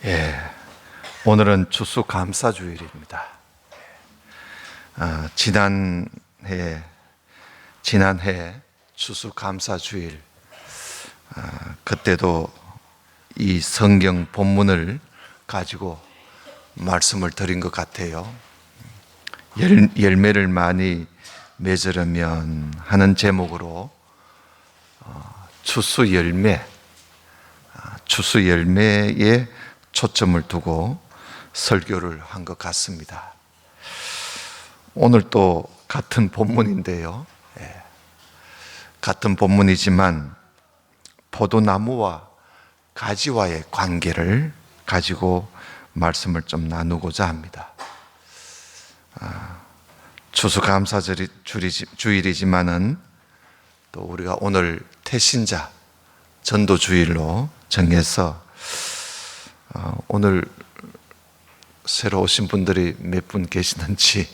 예, 오늘은 추수감사주일입니다. 지난해 추수감사주일, 그때도 이 성경 본문을 가지고 말씀을 드린 것 같아요. 열매를 많이 맺으려면 하는 제목으로 추수 열매에 초점을 두고 설교를 한 것 같습니다. 오늘 또 같은 본문인데요. 같은 본문이지만 포도나무와 가지와의 관계를 가지고 말씀을 좀 나누고자 합니다. 추수감사주일이지만은 또 우리가 오늘 태신자 전도주일로 정해서 오늘 새로 오신 분들이 몇 분 계시는지,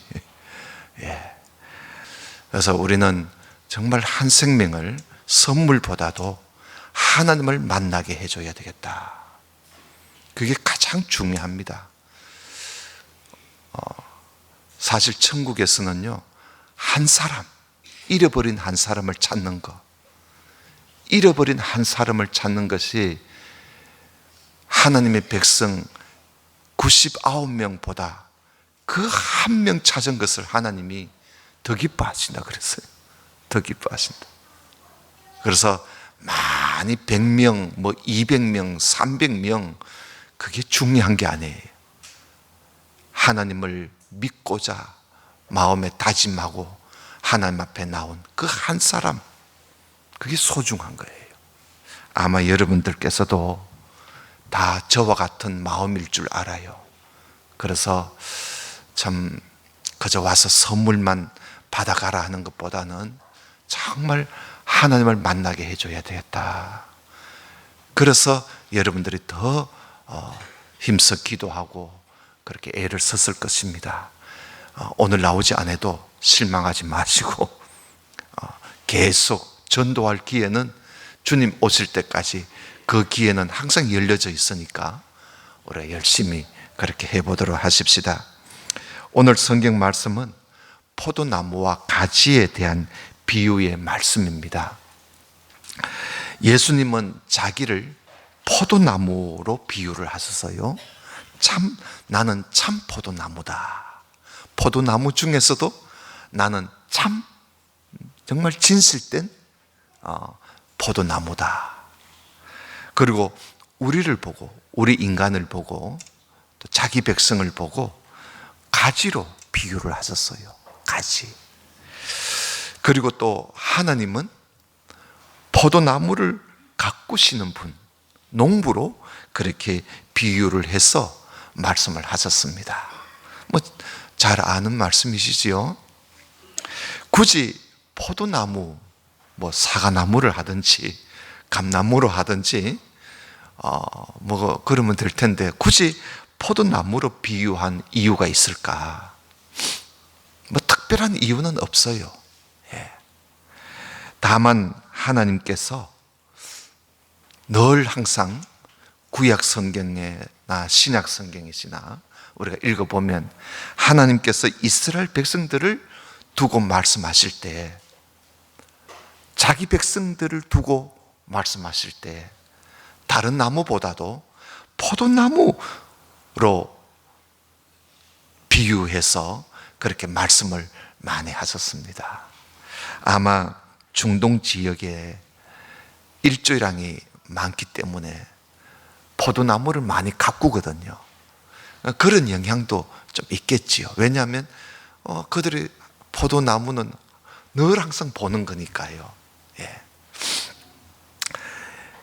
그래서 우리는 정말 한 생명을 선물보다도 하나님을 만나게 해줘야 되겠다. 그게 가장 중요합니다. 사실 천국에서는요, 한 사람, 잃어버린 한 사람을 찾는 것, 잃어버린 한 사람을 찾는 것이 하나님의 백성 99명보다 그 한 명 찾은 것을 하나님이 더 기뻐하신다 그랬어요. 더 기뻐하신다. 그래서 많이 100명, 200명, 300명, 그게 중요한 게 아니에요. 하나님을 믿고자 마음에 다짐하고 하나님 앞에 나온 그 한 사람, 그게 소중한 거예요. 아마 여러분들께서도 다 저와 같은 마음일 줄 알아요. 그래서 참 그저 와서 선물만 받아가라 하는 것보다는 정말 하나님을 만나게 해줘야 되겠다. 그래서 여러분들이 더 힘써 기도하고 그렇게 애를 썼을 것입니다. 오늘 나오지 않아도 실망하지 마시고 계속 전도할 기회는 주님 오실 때까지 그 기회는 항상 열려져 있으니까 우리가 열심히 그렇게 해보도록 하십시다. 오늘 성경 말씀은 포도나무와 가지에 대한 비유의 말씀입니다. 예수님은 자기를 포도나무로 비유를 하셨어요. 나는 참 포도나무다. 포도나무 중에서도 나는 정말 진실된 포도나무다. 그리고 우리를 보고, 우리 인간을 보고, 또 자기 백성을 보고 가지로 비유를 하셨어요. 가지. 그리고 또 하나님은 포도나무를 가꾸시는 분, 농부로 그렇게 비유를 해서 말씀을 하셨습니다. 잘 아는 말씀이시지요. 굳이 포도나무, 사과나무를 하든지 감나무로 하든지 그러면 될 텐데 굳이 포도나무로 비유한 이유가 있을까? 특별한 이유는 없어요. 다만 하나님께서 늘 항상 구약 성경이나 신약 성경이시나 우리가 읽어보면 하나님께서 이스라엘 백성들을 두고 말씀하실 때, 자기 백성들을 두고 말씀하실 때 다른 나무보다도 포도나무로 비유해서 그렇게 말씀을 많이 하셨습니다. 아마 중동 지역에 일조량이 많기 때문에 포도나무를 많이 가꾸거든요. 그런 영향도 좀 있겠지요. 왜냐하면 그들이 포도나무는 늘 항상 보는 거니까요.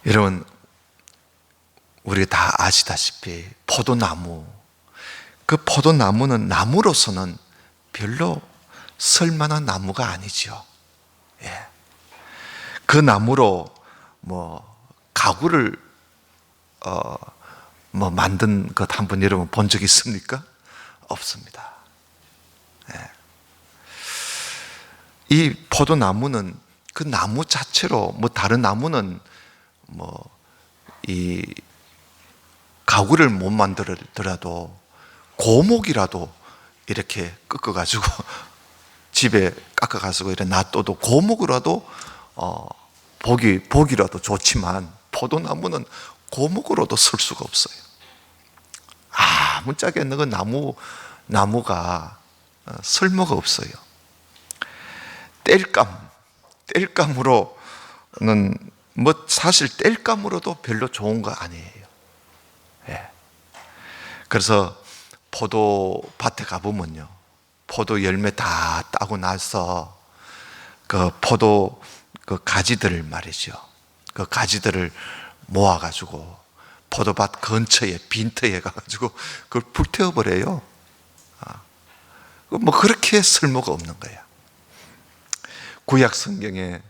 여러분, 우리가 다 아시다시피 포도나무, 그 포도나무는 나무로서는 별로 쓸만한 나무가 아니죠. 그 나무로 가구를 만든 것 한번 여러분 본 적 있습니까? 없습니다. 이 포도나무는 그 나무 자체로 다른 나무는 이 가구를 못 만들더라도 고목이라도 이렇게 꺾어가지고 집에 깎아가지고 이렇게 놔둬도 고목으로도 보기라도 좋지만 포도나무는 고목으로도 쓸 수가 없어요. 아무짝에 그 나무가 쓸모가 없어요. 땔감으로는 사실 땔감으로도 별로 좋은 거 아니에요. 예. 그래서 포도밭에 가보면요, 포도 열매 다 따고 나서 그 포도 그 가지들을 말이죠, 그 가지들을 모아가지고 포도밭 근처에 빈터에 가가지고 그걸 불태워버려요. 뭐 그렇게 쓸모가 없는 거야. 구약 성경에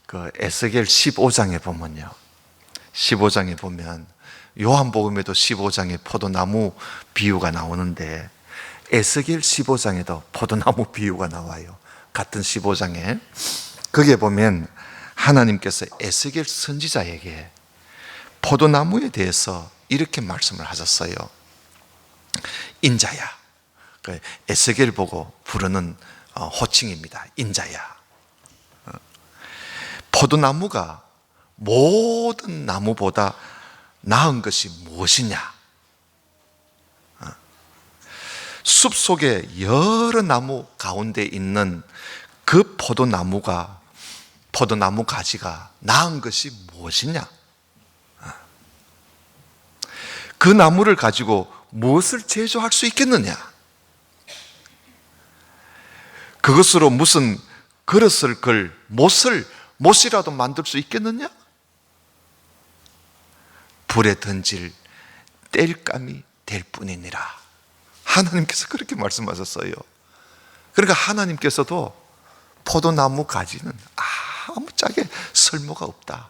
그 에스겔 15장에 보면요, 15장에 보면 요한복음에도 15장에 포도나무 비유가 나오는데 에스겔 15장에도 포도나무 비유가 나와요. 같은 15장에 거기에 보면 하나님께서 에스겔 선지자에게 포도나무에 대해서 이렇게 말씀을 하셨어요. 인자야, 에스겔 보고 부르는 호칭입니다. 인자야, 포도나무가 모든 나무보다 나은 것이 무엇이냐? 숲속에 여러 나무 가운데 있는 그 포도나무 가지가 나은 것이 무엇이냐? 그 나무를 가지고 무엇을 제조할 수 있겠느냐? 그것으로 무슨 그릇을 못이라도 만들 수 있겠느냐? 불에 던질 땔감이 될 뿐이니라. 하나님께서 그렇게 말씀하셨어요. 그러니까 하나님께서도 포도나무 가지는 아무짝에 쓸모가 없다.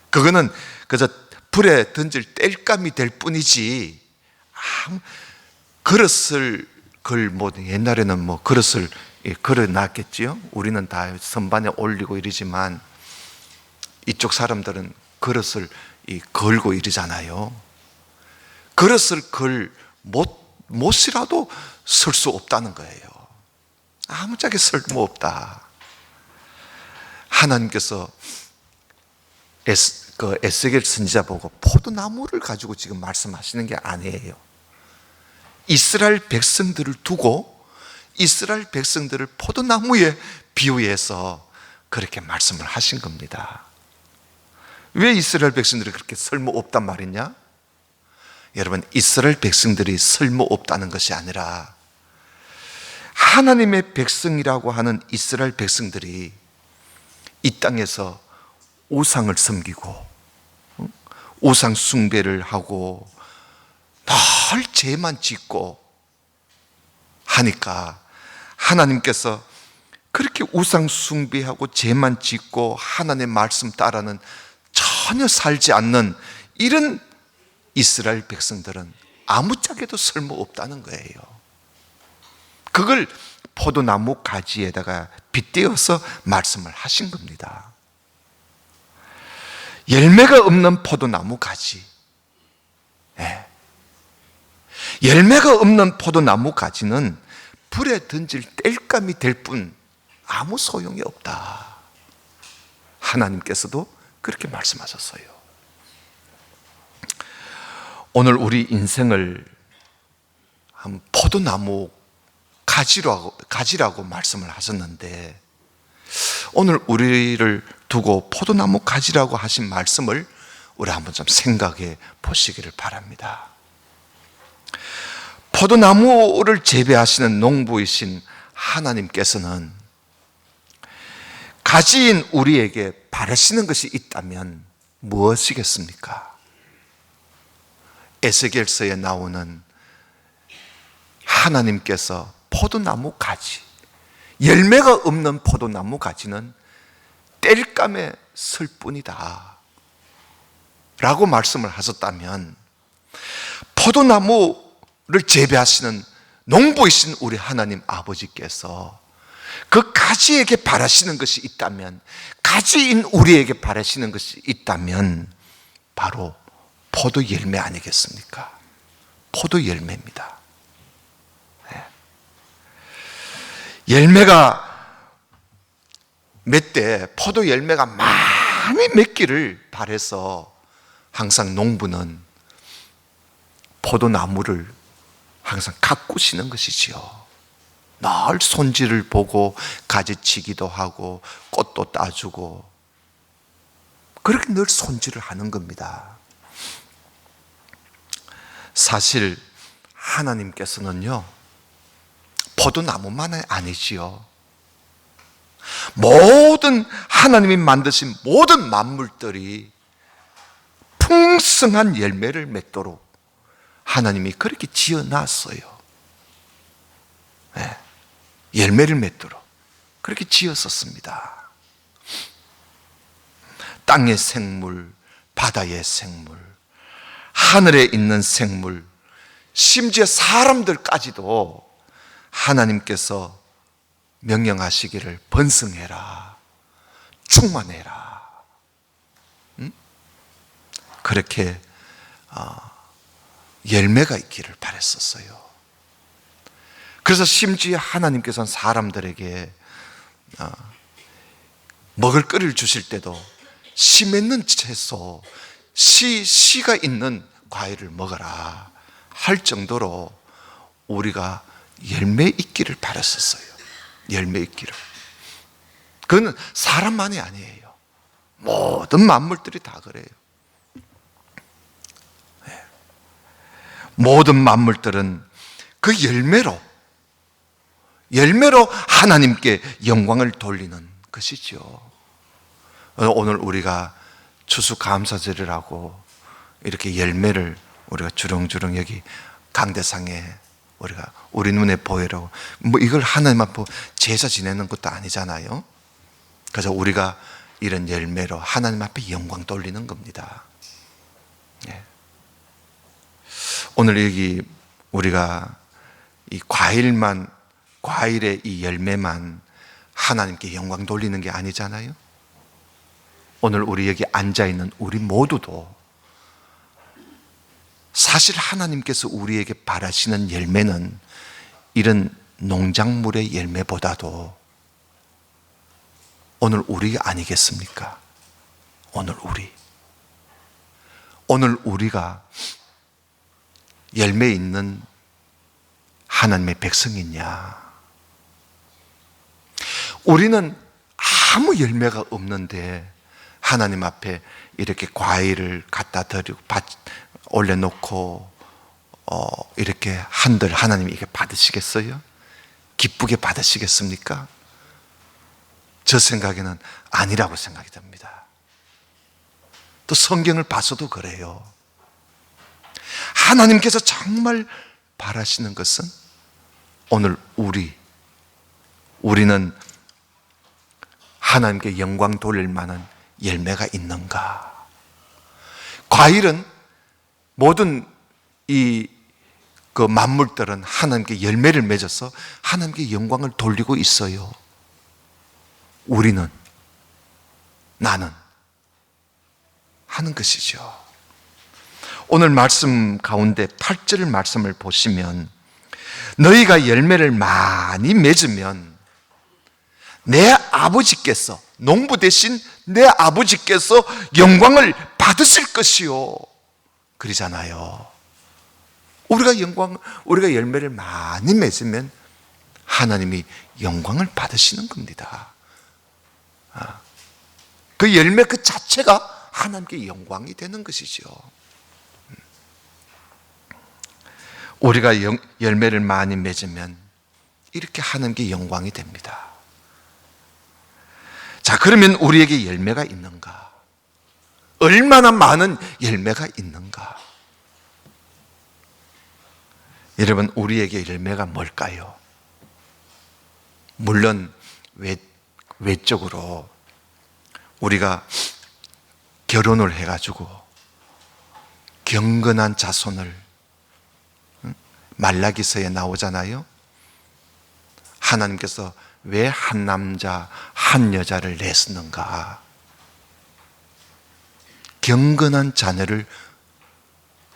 그거는 그저 불에 던질 땔감이 될 뿐이지, 그릇을 옛날에는 그릇을 걸어 놨겠지요. 우리는 다 선반에 올리고 이러지만 이쪽 사람들은 그릇을 걸고 이러잖아요. 그릇을 못이라도 쓸 수 없다는 거예요. 아무짝에 쓸모없다. 하나님께서 에스겔 선지자 보고 포도나무를 가지고 지금 말씀하시는 게 아니에요. 이스라엘 백성들을 두고 이스라엘 백성들을 포도나무에 비유해서 그렇게 말씀을 하신 겁니다. 왜 이스라엘 백성들이 그렇게 쓸모없단 말이냐? 여러분, 이스라엘 백성들이 쓸모없다는 것이 아니라 하나님의 백성이라고 하는 이스라엘 백성들이 이 땅에서 우상을 섬기고 우상 숭배를 하고 늘 죄만 짓고 하니까 하나님께서 그렇게 우상 숭배하고 죄만 짓고 하나님의 말씀 따라는 전혀 살지 않는 이런 이스라엘 백성들은 아무짝에도 쓸모없다는 거예요. 그걸 포도나무 가지에다가 빗대어서 말씀을 하신 겁니다. 열매가 없는 포도나무 가지, 열매가 없는 포도나무 가지는 불에 던질 땔감이 될 뿐 아무 소용이 없다. 하나님께서도 그렇게 말씀하셨어요. 오늘 우리 인생을 한 포도나무 가지라고 말씀을 하셨는데, 오늘 우리를 두고 포도나무 가지라고 하신 말씀을 우리 한번 좀 생각해 보시기를 바랍니다. 포도나무를 재배하시는 농부이신 하나님께서는 가지인 우리에게 바라시는 것이 있다면 무엇이겠습니까? 에스겔서에 나오는 하나님께서 포도나무 가지, 열매가 없는 포도나무 가지는 땔감에 쓸 뿐이다 라고 말씀을 하셨다면, 포도나무를 재배하시는 농부이신 우리 하나님 아버지께서 그 가지에게 바라시는 것이 있다면, 가지인 우리에게 바라시는 것이 있다면 바로 포도 열매 아니겠습니까? 포도 열매입니다. 네. 열매가 맺되 포도 열매가 많이 맺기를 바라서 항상 농부는 포도나무를 항상 가꾸시는 것이지요. 늘 손질을 보고 가지치기도 하고 꽃도 따주고 그렇게 늘 손질을 하는 겁니다. 사실 하나님께서는요, 포도나무만 아니지요. 모든 하나님이 만드신 모든 만물들이 풍성한 열매를 맺도록 하나님이 그렇게 지어놨어요. 네, 열매를 맺도록 그렇게 지었었습니다. 땅의 생물, 바다의 생물, 하늘에 있는 생물, 심지어 사람들까지도 하나님께서 명령하시기를 번성해라, 충만해라. 그렇게 열매가 있기를 바랬었어요. 그래서 심지어 하나님께서는 사람들에게 먹을 거리를 주실 때도 씨 맺는 채소, 씨가 있는 과일을 먹어라 할 정도로 우리가 열매 있기를 바랬었어요. 열매 있기를. 그건 사람만이 아니에요. 모든 만물들이 다 그래요. 네. 모든 만물들은 그 열매로 하나님께 영광을 돌리는 것이죠. 오늘 우리가 추수감사절이라고 이렇게 열매를 우리가 주렁주렁 여기 강대상에 우리가 우리 눈에 보이라고, 이걸 하나님 앞에 제사 지내는 것도 아니잖아요. 그래서 우리가 이런 열매로 하나님 앞에 영광 돌리는 겁니다. 네. 오늘 여기 우리가 이 과일의 이 열매만 하나님께 영광 돌리는 게 아니잖아요. 오늘 우리 여기 앉아있는 우리 모두도 사실 하나님께서 우리에게 바라시는 열매는 이런 농작물의 열매보다도 오늘 우리 아니겠습니까? 오늘 우리가 열매 있는 하나님의 백성이냐? 우리는 아무 열매가 없는데 하나님 앞에 이렇게 과일을 갖다 드리고 올려놓고 이렇게 한들 하나님이 이게 받으시겠어요? 기쁘게 받으시겠습니까? 저 생각에는 아니라고 생각이 듭니다. 또 성경을 봐서도 그래요. 하나님께서 정말 바라시는 것은 오늘 우리는 하나님께 영광 돌릴 만한 열매가 있는가? 과일은 모든 그 만물들은 하나님께 열매를 맺어서 하나님께 영광을 돌리고 있어요. 나는 하는 것이죠. 오늘 말씀 가운데 8절 말씀을 보시면 너희가 열매를 많이 맺으면 내 아버지께서, 농부 대신 내 아버지께서 영광을 받으실 것이요 그러잖아요. 우리가 열매를 많이 맺으면 하나님이 영광을 받으시는 겁니다. 그 열매 그 자체가 하나님께 영광이 되는 것이죠. 우리가 열매를 많이 맺으면 이렇게 하나님께 영광이 됩니다. 자, 그러면 우리에게 열매가 있는가? 얼마나 많은 열매가 있는가? 여러분, 우리에게 열매가 뭘까요? 물론 외적으로 우리가 결혼을 해가지고 경건한 자손을, 말라기서에 나오잖아요. 하나님께서 왜 한 남자 한 여자를 냈는가? 경건한 자녀를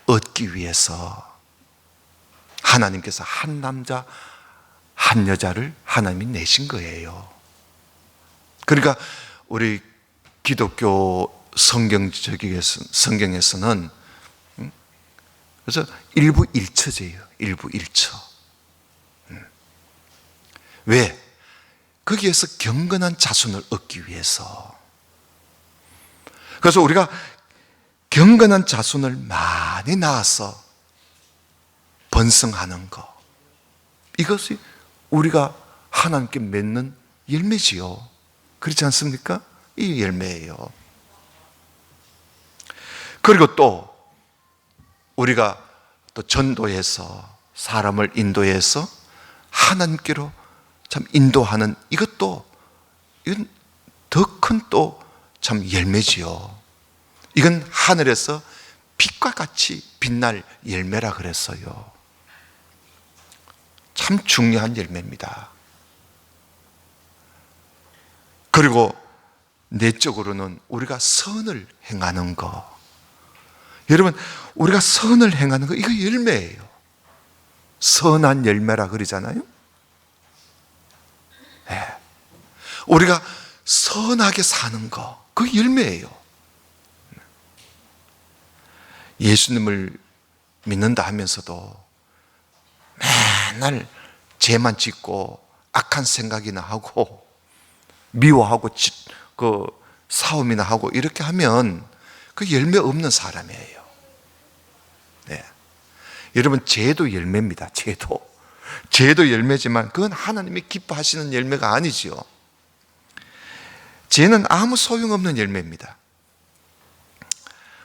얻기 위해서 하나님께서 한 남자 한 여자를 하나님이 내신 거예요. 그러니까 우리 기독교 성경에서는 그래서 일부 일처제예요. 일부 일처. 왜? 거기에서 경건한 자손을 얻기 위해서. 그래서 우리가 경건한 자손을 많이 낳아서 번성하는 것, 이것이 우리가 하나님께 맺는 열매지요. 그렇지 않습니까? 이 열매예요. 그리고 또 우리가 또 전도해서 사람을 인도해서 하나님께로 참 인도하는 이것도, 이건 더 큰 또 참 열매지요. 이건 하늘에서 빛과 같이 빛날 열매라 그랬어요. 참 중요한 열매입니다. 그리고 내적으로는 우리가 선을 행하는 것. 여러분, 우리가 선을 행하는 것, 이거 열매예요. 선한 열매라 그러잖아요. 네. 우리가 선하게 사는 것, 그 열매예요. 예수님을 믿는다 하면서도 맨날 죄만 짓고 악한 생각이나 하고 미워하고 그 싸움이나 하고 이렇게 하면 그 열매 없는 사람이에요. 네. 여러분, 죄도 열매입니다. 죄도 열매지만 그건 하나님이 기뻐하시는 열매가 아니지요. 죄는 아무 소용없는 열매입니다.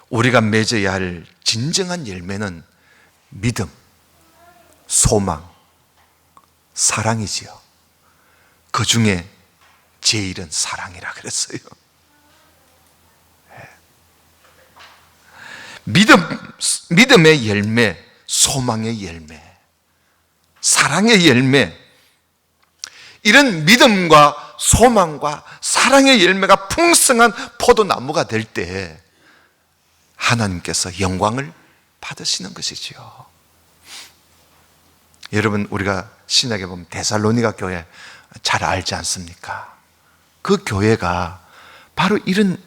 우리가 맺어야 할 진정한 열매는 믿음, 소망, 사랑이지요. 그 중에 제일은 사랑이라 그랬어요. 믿음의 열매, 소망의 열매, 사랑의 열매, 이런 믿음과 소망과 사랑의 열매가 풍성한 포도나무가 될 때 하나님께서 영광을 받으시는 것이지요. 여러분, 우리가 신약에 보면 데살로니가 교회 잘 알지 않습니까? 그 교회가 바로 이런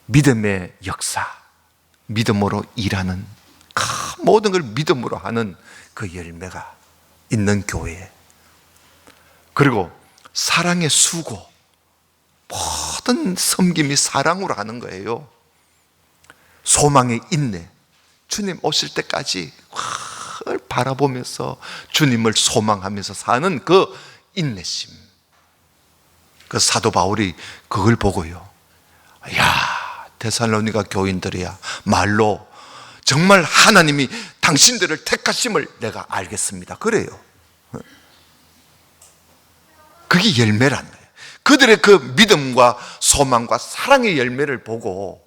믿음의 역사, 믿음으로 일하는, 모든 걸 믿음으로 하는 그 열매가 있는 교회. 그리고 사랑의 수고, 모든 섬김이 사랑으로 하는 거예요. 소망의 인내, 주님 오실 때까지 바라보면서 주님을 소망하면서 사는 그 인내심. 그 사도 바울이 그걸 보고요, 야, 데살로니가 교인들이야, 말로 정말 하나님이 당신들을 택하심을 내가 알겠습니다. 그래요. 그게 열매란 거예요. 그들의 그 믿음과 소망과 사랑의 열매를 보고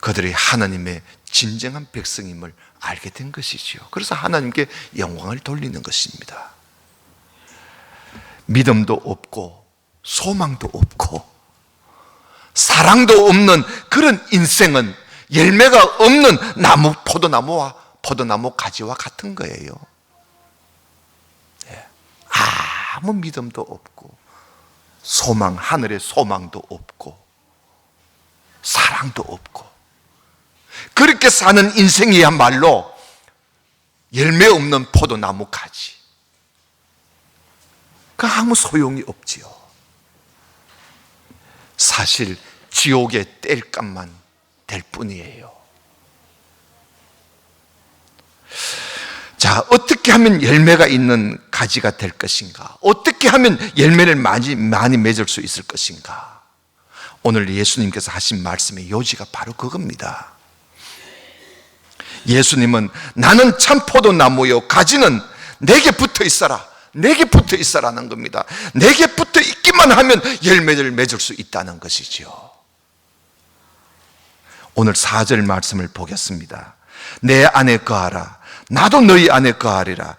그들이 하나님의 진정한 백성임을 알게 된 것이지요. 그래서 하나님께 영광을 돌리는 것입니다. 믿음도 없고 소망도 없고 사랑도 없는 그런 인생은 열매가 없는 포도나무 가지와 같은 거예요. 아무 믿음도 없고 소망, 하늘의 소망도 없고 사랑도 없고 그렇게 사는 인생이야말로 열매 없는 포도나무 가지. 그 아무 소용이 없지요. 사실 지옥의 땔감만 될 뿐이에요. 자, 어떻게 하면 열매가 있는 가지가 될 것인가? 어떻게 하면 열매를 많이 맺을 수 있을 것인가? 오늘 예수님께서 하신 말씀의 요지가 바로 그겁니다. 예수님은 나는 참 포도나무요, 가지는 내게 붙어 있어라, 내게 붙어 있어라는 겁니다. 내게 붙어 있기만 하면 열매를 맺을 수 있다는 것이죠. 오늘 4절 말씀을 보겠습니다. 내 안에 거하라, 나도 너희 안에 거하리라.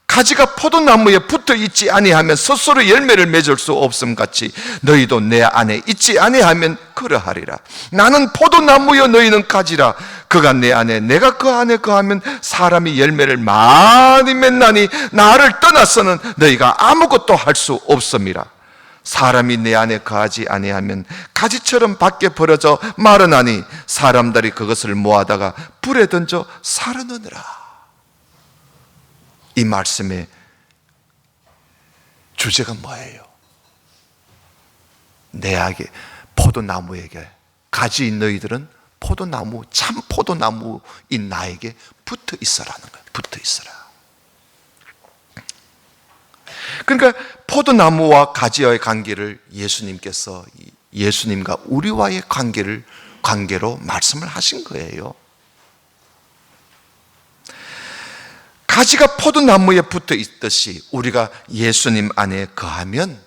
가지가 포도나무에 붙어 있지 아니하면 스스로 열매를 맺을 수 없음 같이 너희도 내 안에 있지 아니하면 그러하리라. 나는 포도나무여 너희는 가지라. 그가 내 안에 내가 그 안에 거하면 사람이 열매를 많이 맺나니 나를 떠나서는 너희가 아무것도 할 수 없음이라. 사람이 내 안에 거하지 아니하면 가지처럼 밖에 버려져 마르나니 사람들이 그것을 모아다가 불에 던져 사르느니라. 이 말씀의 주제가 뭐예요? 내에게, 포도나무에게, 가지인 너희들은 포도나무, 참 포도나무인 나에게 붙어 있어라는 거예요. 붙어 있어라. 그러니까 포도나무와 가지와의 관계를 예수님께서, 예수님과 우리와의 관계로 말씀을 하신 거예요. 가지가 포도나무에 붙어 있듯이 우리가 예수님 안에 거하면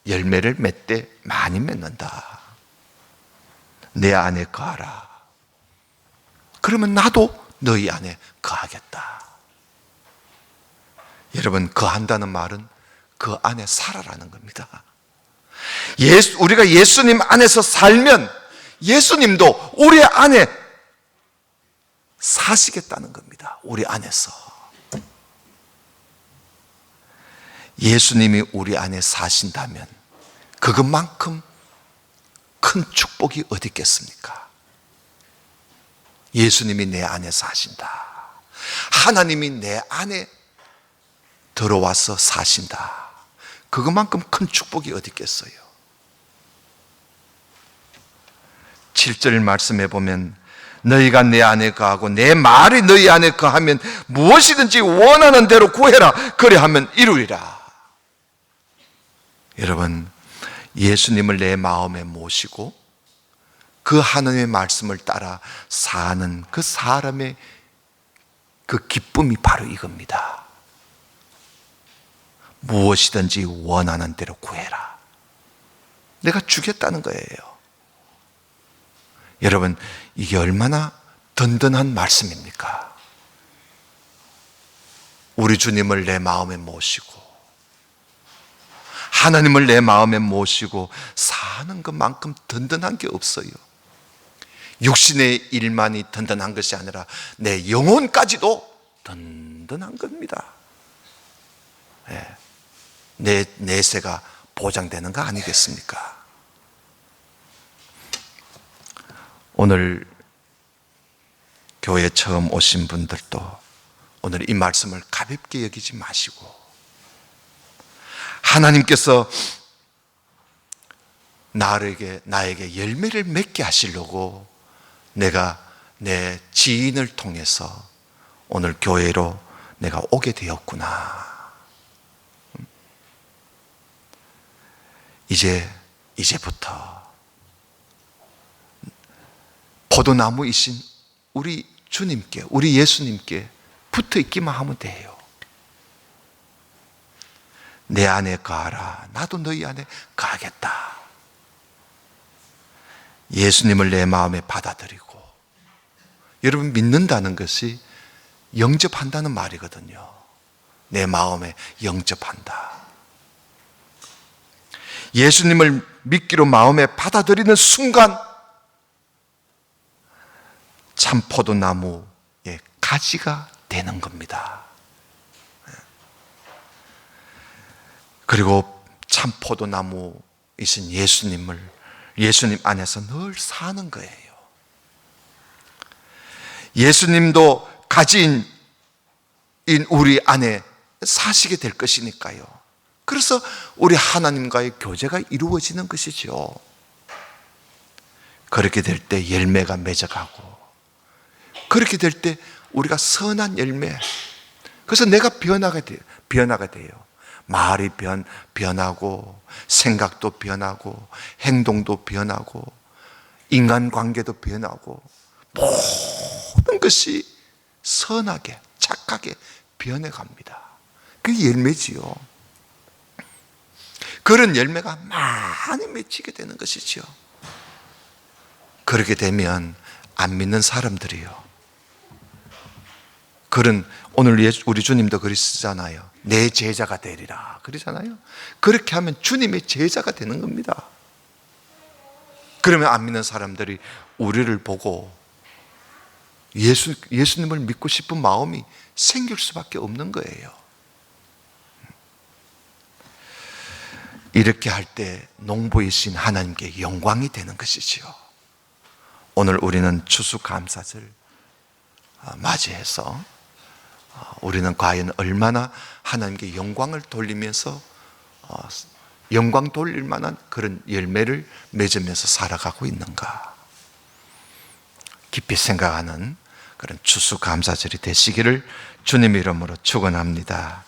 열매를 맺되 많이 맺는다. 내 안에 거하라. 그러면 나도 너희 안에 거하겠다. 여러분, 거한다는 말은 그 안에 살아라는 겁니다. 우리가 예수님 안에서 살면 예수님도 우리 안에 사시겠다는 겁니다. 우리 안에서. 예수님이 우리 안에 사신다면 그것만큼 큰 축복이 어디 있겠습니까? 예수님이 내 안에 사신다. 하나님이 내 안에 들어와서 사신다. 그것만큼 큰 축복이 어디 있겠어요? 7절 말씀해 보면 너희가 내 안에 거하고 내 말이 너희 안에 거하면 무엇이든지 원하는 대로 구해라. 그래하면 이루리라. 여러분, 예수님을 내 마음에 모시고 그 하나님의 말씀을 따라 사는 그 사람의 그 기쁨이 바로 이겁니다. 무엇이든지 원하는 대로 구해라. 내가 주겠다는 거예요. 여러분, 이게 얼마나 든든한 말씀입니까? 우리 주님을 내 마음에 모시고 하나님을 내 마음에 모시고 사는 것만큼 든든한 게 없어요. 육신의 일만이 든든한 것이 아니라 내 영혼까지도 든든한 겁니다. 내 내세가 보장되는 거 아니겠습니까? 오늘 교회 처음 오신 분들도 오늘 이 말씀을 가볍게 여기지 마시고 하나님께서 나에게 열매를 맺게 하시려고 내가 내 지인을 통해서 오늘 교회로 내가 오게 되었구나. 이제부터 포도나무이신 우리 주님께, 우리 예수님께 붙어 있기만 하면 돼요. 내 안에 거하라. 나도 너희 안에 거하겠다. 예수님을 내 마음에 받아들이고, 여러분, 믿는다는 것이 영접한다는 말이거든요. 내 마음에 영접한다. 예수님을 믿기로 마음에 받아들이는 순간 참 포도나무의 가지가 되는 겁니다. 그리고 참 포도나무이신 예수님 안에서 늘 사는 거예요. 예수님도 가지인 우리 안에 사시게 될 것이니까요. 그래서 우리 하나님과의 교제가 이루어지는 것이죠. 그렇게 될 때 열매가 맺어가고, 그렇게 될 때 우리가 선한 열매, 그래서 내가 변화가 돼요. 말이 변하고, 생각도 변하고, 행동도 변하고, 인간관계도 변하고, 모든 것이 선하게, 착하게 변해갑니다. 그게 열매지요. 그런 열매가 많이 맺히게 되는 것이죠. 그렇게 되면 안 믿는 사람들이요, 오늘 우리 주님도 그러시잖아요. 내 제자가 되리라 그러잖아요. 그렇게 하면 주님의 제자가 되는 겁니다. 그러면 안 믿는 사람들이 우리를 보고 예수님을 믿고 싶은 마음이 생길 수밖에 없는 거예요. 이렇게 할 때 농부이신 하나님께 영광이 되는 것이지요. 오늘 우리는 추수감사절 맞이해서 우리는 과연 얼마나 하나님께 영광을 돌리면서 영광 돌릴 만한 그런 열매를 맺으면서 살아가고 있는가, 깊이 생각하는 그런 추수감사절이 되시기를 주님 이름으로 축원합니다.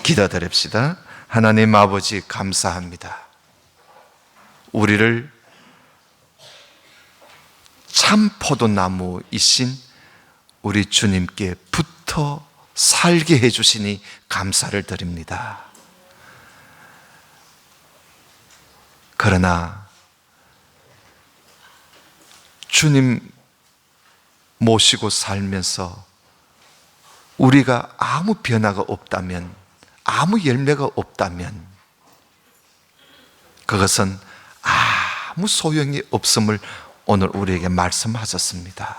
기도드립시다. 하나님 아버지, 감사합니다. 우리를 참 포도나무이신 우리 주님께 붙어 살게 해주시니 감사를 드립니다. 그러나 주님 모시고 살면서 우리가 아무 변화가 없다면, 아무 열매가 없다면 그것은 아무 소용이 없음을 오늘 우리에게 말씀하셨습니다.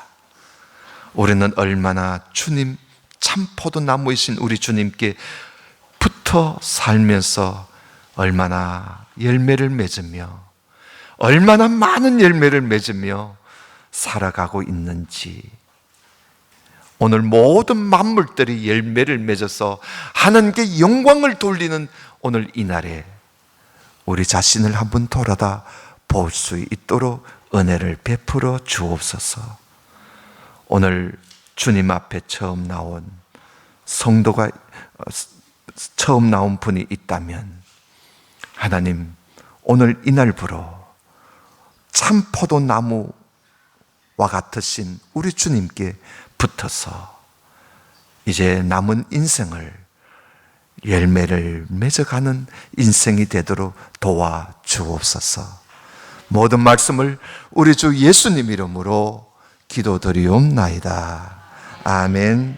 우리는 얼마나 주님, 참 포도나무이신 우리 주님께 붙어 살면서 얼마나 열매를 맺으며 얼마나 많은 열매를 맺으며 살아가고 있는지, 오늘 모든 만물들이 열매를 맺어서 하나님께 영광을 돌리는 오늘 이날에 우리 자신을 한번 돌아다 볼 수 있도록 은혜를 베풀어 주옵소서. 오늘 주님 앞에 처음 나온 성도가 처음 나온 분이 있다면 하나님, 오늘 이날부로 참 포도나무와 같으신 우리 주님께 붙어서 이제 남은 인생을 열매를 맺어가는 인생이 되도록 도와주옵소서. 모든 말씀을 우리 주 예수님 이름으로 기도드리옵나이다. 아멘.